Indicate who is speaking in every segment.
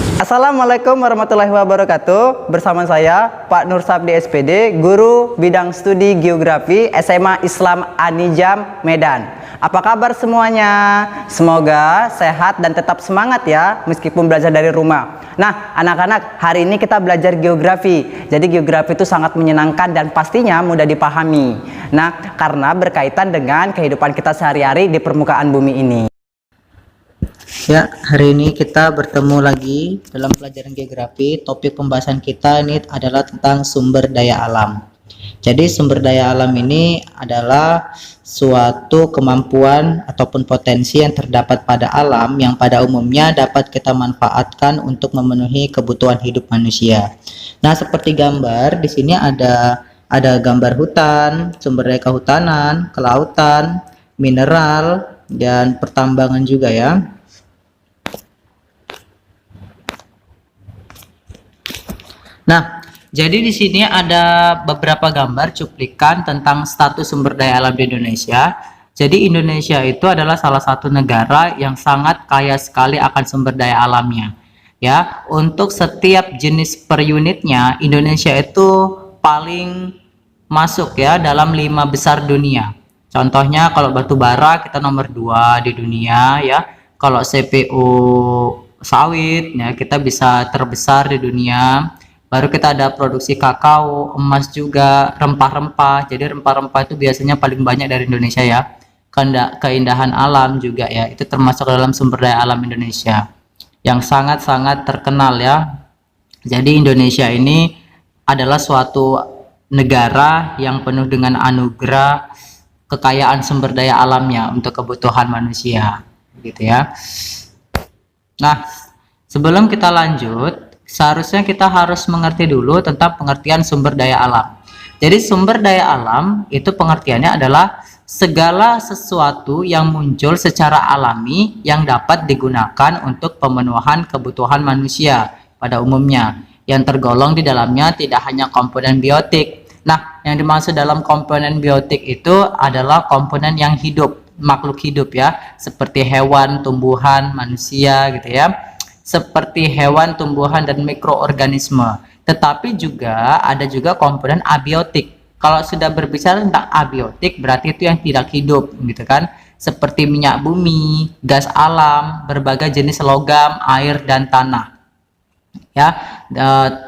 Speaker 1: Assalamualaikum warahmatullahi wabarakatuh. Bersama saya Pak Nur Sabdi SPD, Guru Bidang Studi Geografi SMA Islam Anijam Medan. Apa kabar semuanya? Semoga sehat dan tetap semangat ya, meskipun belajar dari rumah. Nah, anak-anak, hari ini kita belajar geografi. Jadi geografi itu sangat menyenangkan dan pastinya mudah dipahami. Nah, karena berkaitan dengan kehidupan kita sehari-hari di permukaan bumi ini.
Speaker 2: Ya, hari ini kita bertemu lagi dalam pelajaran geografi. Topik pembahasan kita ini adalah tentang sumber daya alam. Jadi sumber daya alam ini adalah suatu kemampuan ataupun potensi yang terdapat pada alam yang pada umumnya dapat kita manfaatkan untuk memenuhi kebutuhan hidup manusia. Nah, seperti gambar di sini ada gambar hutan, sumber daya kehutanan, kelautan, mineral, dan pertambangan juga ya. Nah, jadi di sini ada beberapa gambar cuplikan tentang status sumber daya alam di Indonesia. Jadi Indonesia itu adalah salah satu negara yang sangat kaya sekali akan sumber daya alamnya. Ya, untuk setiap jenis per unitnya Indonesia itu paling masuk ya dalam 5 besar dunia. Contohnya kalau batu bara kita nomor 2 di dunia ya. Kalau CPU sawit ya kita bisa terbesar di dunia. Baru kita ada produksi kakao, emas juga, rempah-rempah. Jadi rempah-rempah itu biasanya paling banyak dari Indonesia ya. Keindahan alam juga ya, itu termasuk dalam sumber daya alam Indonesia yang sangat-sangat terkenal ya. Jadi Indonesia ini adalah suatu negara yang penuh dengan anugerah kekayaan sumber daya alamnya untuk kebutuhan manusia, gitu ya. Nah, sebelum kita lanjut, seharusnya kita harus mengerti dulu tentang pengertian sumber daya alam. Jadi sumber daya alam itu pengertiannya adalah segala sesuatu yang muncul secara alami yang dapat digunakan untuk pemenuhan kebutuhan manusia pada umumnya. Yang tergolong di dalamnya tidak hanya komponen biotik. Nah, yang dimaksud dalam komponen biotik itu adalah komponen yang hidup, makhluk hidup ya, seperti hewan, tumbuhan, manusia gitu ya. Seperti hewan, tumbuhan, dan mikroorganisme. Tetapi juga ada juga komponen abiotik. Kalau sudah berbicara tentang abiotik berarti itu yang tidak hidup gitu kan. Seperti minyak bumi, gas alam, berbagai jenis logam, air, dan tanah. Ya,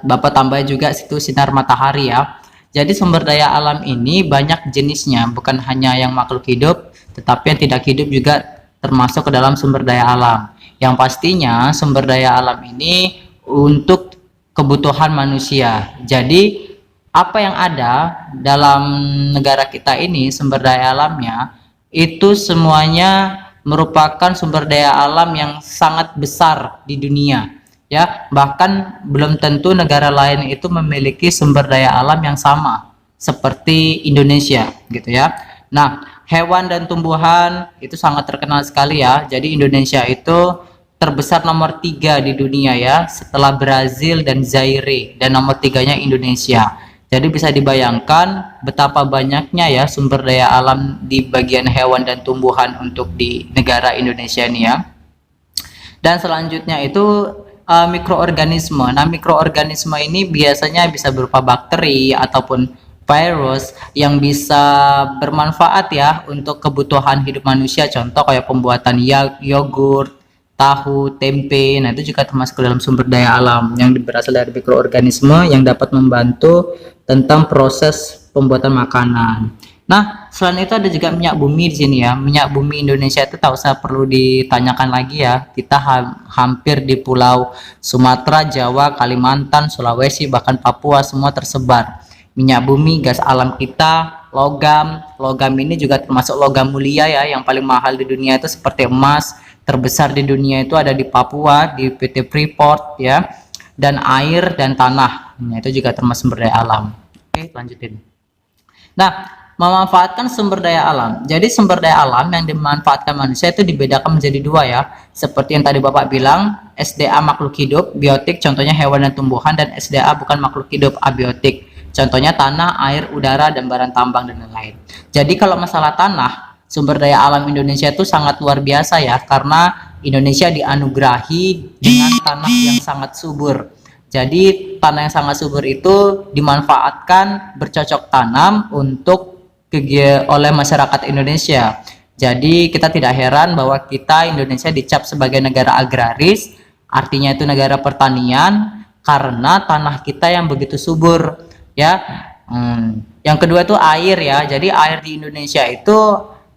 Speaker 2: Bapak tambah juga situ sinar matahari ya. Jadi sumber daya alam ini banyak jenisnya, bukan hanya yang makhluk hidup, tetapi yang tidak hidup juga termasuk ke dalam sumber daya alam. Yang pastinya sumber daya alam ini untuk kebutuhan manusia. Jadi apa yang ada dalam negara kita ini sumber daya alamnya itu semuanya merupakan sumber daya alam yang sangat besar di dunia. Ya, bahkan belum tentu negara lain itu memiliki sumber daya alam yang sama seperti Indonesia gitu ya. Nah, hewan dan tumbuhan itu sangat terkenal sekali ya. Jadi Indonesia itu terbesar nomor 3 di dunia ya, setelah Brazil dan Zaire, dan nomor 3-nya Indonesia. Jadi bisa dibayangkan betapa banyaknya ya sumber daya alam di bagian hewan dan tumbuhan untuk di negara Indonesia ini ya. Dan selanjutnya itu mikroorganisme. Nah, mikroorganisme ini biasanya bisa berupa bakteri ataupun virus yang bisa bermanfaat ya untuk kebutuhan hidup manusia. Contoh kayak pembuatan yogurt, tahu, tempe. Nah, itu juga termasuk dalam sumber daya alam yang berasal dari mikroorganisme yang dapat membantu tentang proses pembuatan makanan. Nah, selain itu ada juga minyak bumi di sini ya. Minyak bumi Indonesia itu tak usah perlu ditanyakan lagi ya. Kita hampir di pulau Sumatera, Jawa, Kalimantan, Sulawesi, bahkan Papua semua tersebar. Minyak bumi, gas alam kita, logam ini juga termasuk logam mulia ya, yang paling mahal di dunia itu seperti emas. Terbesar di dunia itu ada di Papua, di PT Freeport ya, dan air dan tanah. Nah, itu juga termasuk sumber daya alam. Oke, lanjutin. Nah, memanfaatkan sumber daya alam. Jadi sumber daya alam yang dimanfaatkan manusia itu dibedakan menjadi 2 ya. Seperti yang tadi Bapak bilang, SDA makhluk hidup, biotik contohnya hewan dan tumbuhan, dan SDA bukan makhluk hidup, abiotik. Contohnya tanah, air, udara, dan barang tambang dan lain-lain. Jadi kalau masalah tanah, sumber daya alam Indonesia itu sangat luar biasa ya, karena Indonesia dianugerahi dengan tanah yang sangat subur. Jadi tanah yang sangat subur itu dimanfaatkan bercocok tanam oleh masyarakat Indonesia. Jadi kita tidak heran bahwa kita Indonesia dicap sebagai negara agraris, artinya itu negara pertanian karena tanah kita yang begitu subur, ya. Yang kedua itu air ya. Jadi air di Indonesia itu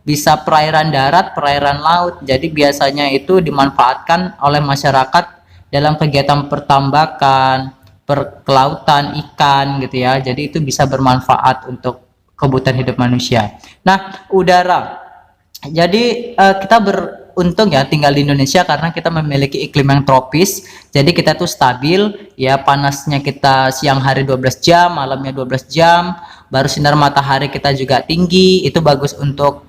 Speaker 2: bisa perairan darat, perairan laut. Jadi biasanya itu dimanfaatkan oleh masyarakat dalam kegiatan pertambakan, kelautan, ikan gitu ya. Jadi itu bisa bermanfaat untuk kebutuhan hidup manusia. Nah, udara. Jadi kita beruntung ya tinggal di Indonesia karena kita memiliki iklim yang tropis. Jadi kita tuh stabil ya, panasnya kita siang hari 12 jam, malamnya 12 jam. Baru sinar matahari kita juga tinggi, itu bagus untuk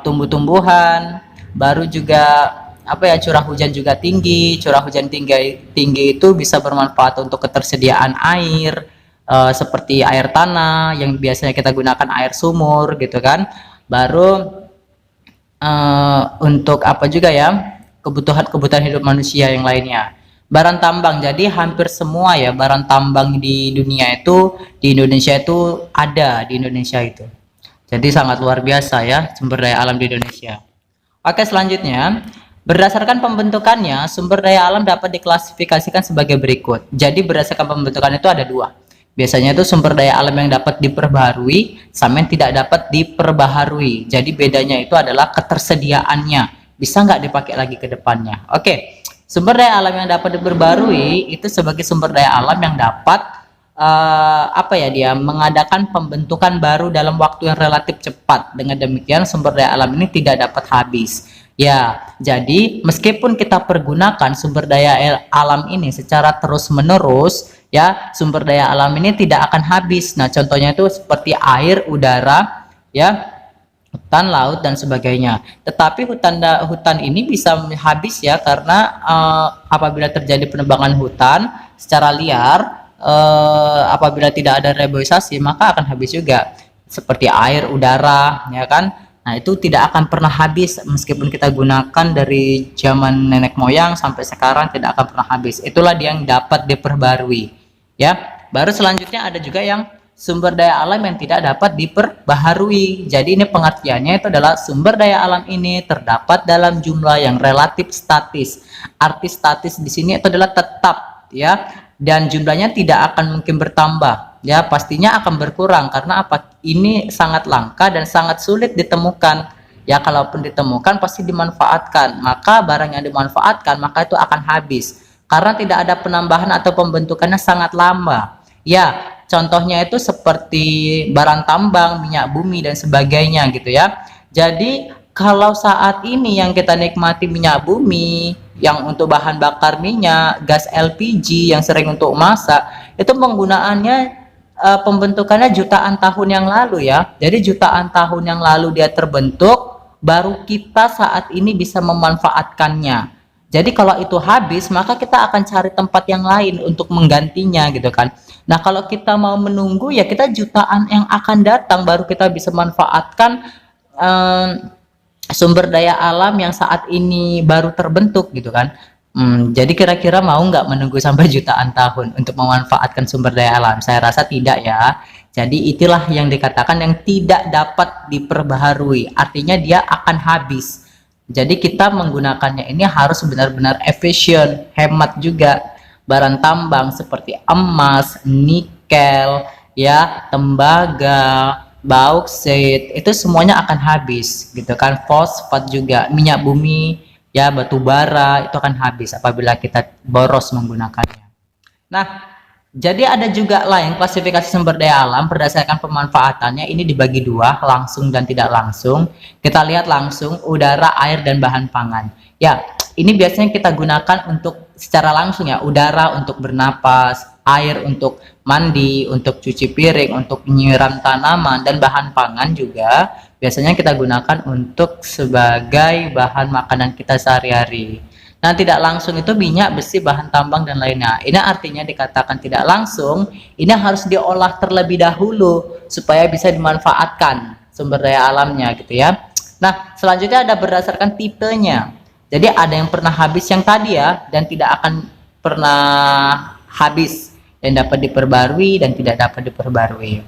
Speaker 2: tumbuh-tumbuhan. Baru juga curah hujan juga tinggi. Curah hujan tinggi itu bisa bermanfaat untuk ketersediaan air, seperti air tanah yang biasanya kita gunakan air sumur gitu kan. Baru untuk kebutuhan hidup manusia yang lainnya. Barang tambang, jadi hampir semua ya barang tambang di dunia itu di Indonesia itu ada di Indonesia itu. Jadi sangat luar biasa ya sumber daya alam di Indonesia. Oke, selanjutnya berdasarkan pembentukannya sumber daya alam dapat diklasifikasikan sebagai berikut. Jadi berdasarkan pembentukan itu ada dua. Biasanya itu sumber daya alam yang dapat diperbaharui sama yang tidak dapat diperbaharui. Jadi bedanya itu adalah ketersediaannya. Bisa nggak dipakai lagi ke depannya. Oke, sumber daya alam yang dapat diperbaharui itu sebagai sumber daya alam yang dapat mengadakan pembentukan baru dalam waktu yang relatif cepat. Dengan demikian sumber daya alam ini tidak dapat habis. Ya, jadi meskipun kita pergunakan sumber daya alam ini secara terus-menerus, ya, sumber daya alam ini tidak akan habis. Nah, contohnya itu seperti air, udara, ya, hutan, laut dan sebagainya. Tetapi hutan ini bisa habis ya karena apabila terjadi penebangan hutan secara liar, apabila tidak ada reboisasi maka akan habis juga. Seperti air, udara, ya kan? Nah, itu tidak akan pernah habis meskipun kita gunakan dari zaman nenek moyang sampai sekarang tidak akan pernah habis. Itulah dia yang dapat diperbarui. Ya, baru selanjutnya ada juga yang sumber daya alam yang tidak dapat diperbaharui. Jadi ini pengertiannya itu adalah sumber daya alam ini terdapat dalam jumlah yang relatif statis. Arti statis di sini itu adalah tetap ya, dan jumlahnya tidak akan mungkin bertambah. Ya, pastinya akan berkurang karena ini sangat langka dan sangat sulit ditemukan. Ya, kalaupun ditemukan pasti dimanfaatkan. Maka barang yang dimanfaatkan maka itu akan habis karena tidak ada penambahan atau pembentukannya sangat lama. Ya, contohnya itu seperti barang tambang, minyak bumi dan sebagainya gitu ya. Jadi kalau saat ini yang kita nikmati minyak bumi yang untuk bahan bakar minyak, gas LPG yang sering untuk masak, itu penggunaannya pembentukannya jutaan tahun yang lalu ya. Jadi jutaan tahun yang lalu dia terbentuk, baru kita saat ini bisa memanfaatkannya. Jadi kalau itu habis maka kita akan cari tempat yang lain untuk menggantinya gitu kan. Nah, kalau kita mau menunggu ya kita jutaan yang akan datang baru kita bisa manfaatkan sumber daya alam yang saat ini baru terbentuk gitu kan. Jadi kira-kira mau nggak menunggu sampai jutaan tahun untuk memanfaatkan sumber daya alam? Saya rasa tidak ya. Jadi itulah yang dikatakan yang tidak dapat diperbaharui. Artinya dia akan habis. Jadi kita menggunakannya ini harus benar-benar efisien, hemat juga. Barang tambang seperti emas, nikel, ya, tembaga, bauksit, itu semuanya akan habis gitu kan. Fosfat juga, minyak bumi, ya, batu bara itu akan habis apabila kita boros menggunakannya. Nah, jadi ada juga lain klasifikasi sumber daya alam berdasarkan pemanfaatannya. Ini dibagi dua, langsung dan tidak langsung. Kita lihat langsung, udara, air dan bahan pangan. Ya, ini biasanya kita gunakan untuk secara langsung ya, udara untuk bernapas, air untuk mandi, untuk cuci piring, untuk menyiram tanaman, dan bahan pangan juga biasanya kita gunakan untuk sebagai bahan makanan kita sehari-hari. Nah, tidak langsung itu minyak, besi, bahan tambang dan lainnya. Ini artinya dikatakan tidak langsung, ini harus diolah terlebih dahulu supaya bisa dimanfaatkan sumber daya alamnya gitu ya. Nah, selanjutnya ada berdasarkan tipenya. Jadi ada yang pernah habis yang tadi ya, dan tidak akan pernah habis, yang dapat diperbarui dan tidak dapat diperbarui.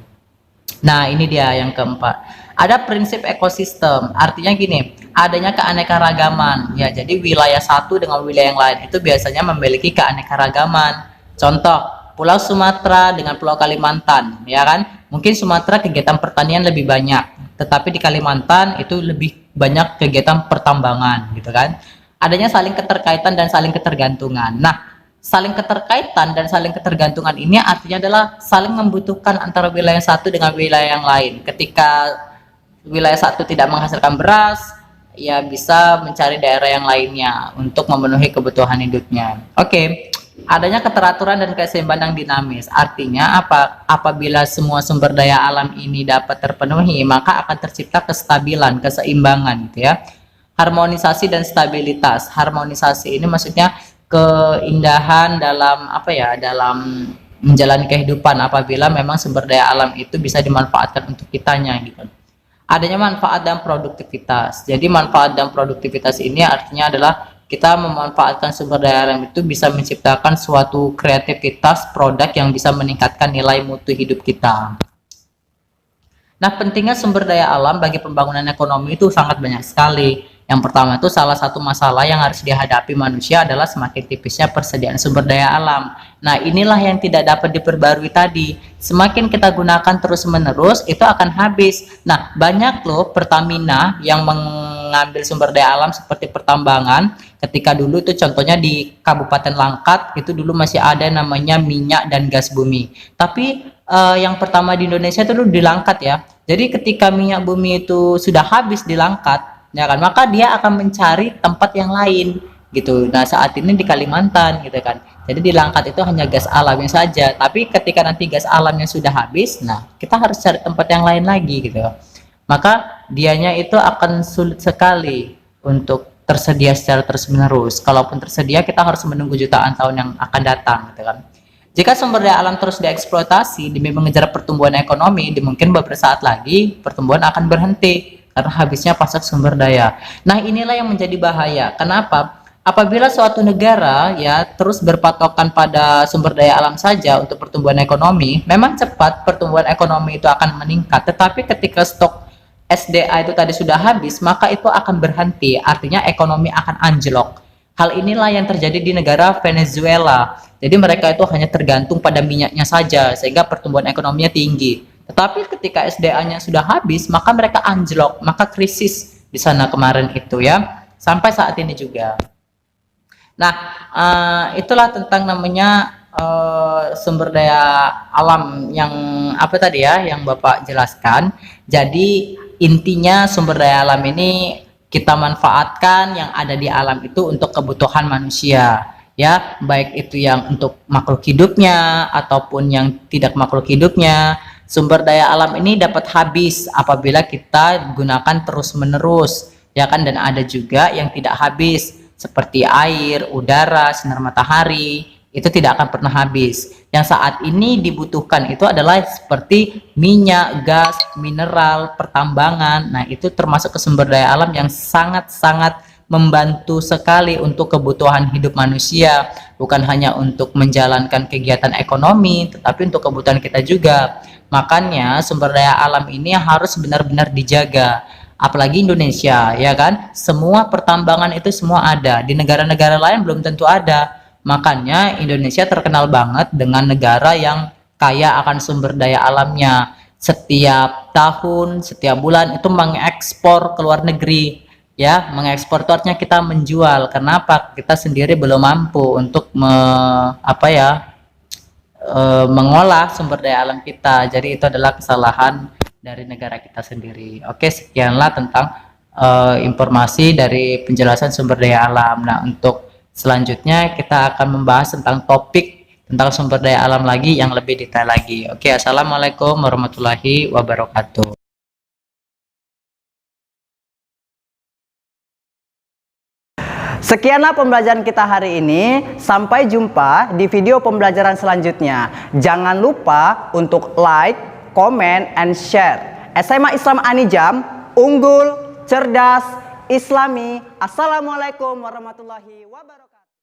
Speaker 2: Nah, ini dia yang keempat. Ada prinsip ekosistem. Artinya gini, adanya keanekaragaman. Ya, jadi wilayah satu dengan wilayah yang lain itu biasanya memiliki keanekaragaman. Contoh, Pulau Sumatera dengan Pulau Kalimantan, ya kan? Mungkin Sumatera kegiatan pertanian lebih banyak, tetapi di Kalimantan itu lebih banyak kegiatan pertambangan, gitu kan? Adanya saling keterkaitan dan saling ketergantungan. Nah, saling keterkaitan dan saling ketergantungan ini artinya adalah saling membutuhkan antara wilayah satu dengan wilayah yang lain. Ketika wilayah satu tidak menghasilkan beras, ya bisa mencari daerah yang lainnya untuk memenuhi kebutuhan hidupnya. Oke, adanya keteraturan dan keseimbangan yang dinamis. Artinya apa? Apabila semua sumber daya alam ini dapat terpenuhi, maka akan tercipta kestabilan, keseimbangan, gitu ya. Harmonisasi dan stabilitas. Harmonisasi ini maksudnya keindahan dalam apa ya, dalam menjalani kehidupan apabila memang sumber daya alam itu bisa dimanfaatkan untuk kitanya, gitu. Adanya manfaat dan produktivitas. Jadi manfaat dan produktivitas ini artinya adalah kita memanfaatkan sumber daya alam itu bisa menciptakan suatu kreativitas produk yang bisa meningkatkan nilai mutu hidup kita. Nah, pentingnya sumber daya alam bagi pembangunan ekonomi itu sangat banyak sekali. Yang pertama itu salah satu masalah yang harus dihadapi manusia adalah semakin tipisnya persediaan sumber daya alam. Nah, inilah yang tidak dapat diperbarui tadi. Semakin kita gunakan terus-menerus, itu akan habis. Nah, banyak loh Pertamina yang mengambil sumber daya alam seperti pertambangan. Ketika dulu itu contohnya di Kabupaten Langkat, itu dulu masih ada namanya minyak dan gas bumi. Tapi yang pertama di Indonesia itu dulu di Langkat ya. Jadi ketika minyak bumi itu sudah habis di Langkat, ya kan, maka dia akan mencari tempat yang lain gitu. Nah, saat ini di Kalimantan gitu kan, jadi di Langkat itu hanya gas alamnya saja, tapi ketika nanti gas alamnya sudah habis, nah kita harus cari tempat yang lain lagi gitu, maka dianya itu akan sulit sekali untuk tersedia secara terus-menerus. Kalaupun tersedia, kita harus menunggu jutaan tahun yang akan datang gitu kan. Jika sumber daya alam terus dieksploitasi demi mengejar pertumbuhan ekonomi, di mungkin beberapa saat lagi pertumbuhan akan berhenti karena habisnya pasar sumber daya. Nah, inilah yang menjadi bahaya. Kenapa? Apabila suatu negara ya terus berpatokan pada sumber daya alam saja untuk pertumbuhan ekonomi, memang cepat pertumbuhan ekonomi itu akan meningkat. Tetapi ketika stok SDA itu tadi sudah habis, maka itu akan berhenti. Artinya ekonomi akan anjlok. Hal inilah yang terjadi di negara Venezuela. Jadi mereka itu hanya tergantung pada minyaknya saja, sehingga pertumbuhan ekonominya tinggi. Tetapi ketika SDA-nya sudah habis, maka mereka anjlok, maka krisis di sana kemarin itu ya, sampai saat ini juga. Nah, itulah tentang namanya sumber daya alam yang apa tadi ya, yang Bapak jelaskan. Jadi intinya sumber daya alam ini kita manfaatkan yang ada di alam itu untuk kebutuhan manusia. Ya, baik itu yang untuk makhluk hidupnya ataupun yang tidak makhluk hidupnya. Sumber daya alam ini dapat habis apabila kita gunakan terus-menerus, ya kan, dan ada juga yang tidak habis seperti air, udara, sinar matahari, itu tidak akan pernah habis. Yang saat ini dibutuhkan itu adalah seperti minyak, gas, mineral, pertambangan. Nah, itu termasuk ke sumber daya alam yang sangat-sangat membantu sekali untuk kebutuhan hidup manusia, bukan hanya untuk menjalankan kegiatan ekonomi, tetapi untuk kebutuhan kita juga. Makanya sumber daya alam ini harus benar-benar dijaga. Apalagi Indonesia, ya kan? Semua pertambangan itu semua ada. Di negara-negara lain belum tentu ada. Makanya Indonesia terkenal banget dengan negara yang kaya akan sumber daya alamnya. Setiap tahun, setiap bulan itu mengekspor ke luar negeri. Ya, mengekspor itu artinya kita menjual. Kenapa? Kita sendiri belum mampu untuk mengolah sumber daya alam kita. Jadi itu adalah kesalahan dari negara kita sendiri. Oke, sekianlah tentang informasi dari penjelasan sumber daya alam. Nah, untuk selanjutnya kita akan membahas tentang topik tentang sumber daya alam lagi yang lebih detail lagi. Oke, assalamualaikum warahmatullahi wabarakatuh.
Speaker 1: Sekianlah pembelajaran kita hari ini. Sampai jumpa di video pembelajaran selanjutnya. Jangan lupa untuk like, comment, and share. SMA Islam Anijam, unggul, cerdas, Islami. Assalamualaikum warahmatullahi wabarakatuh.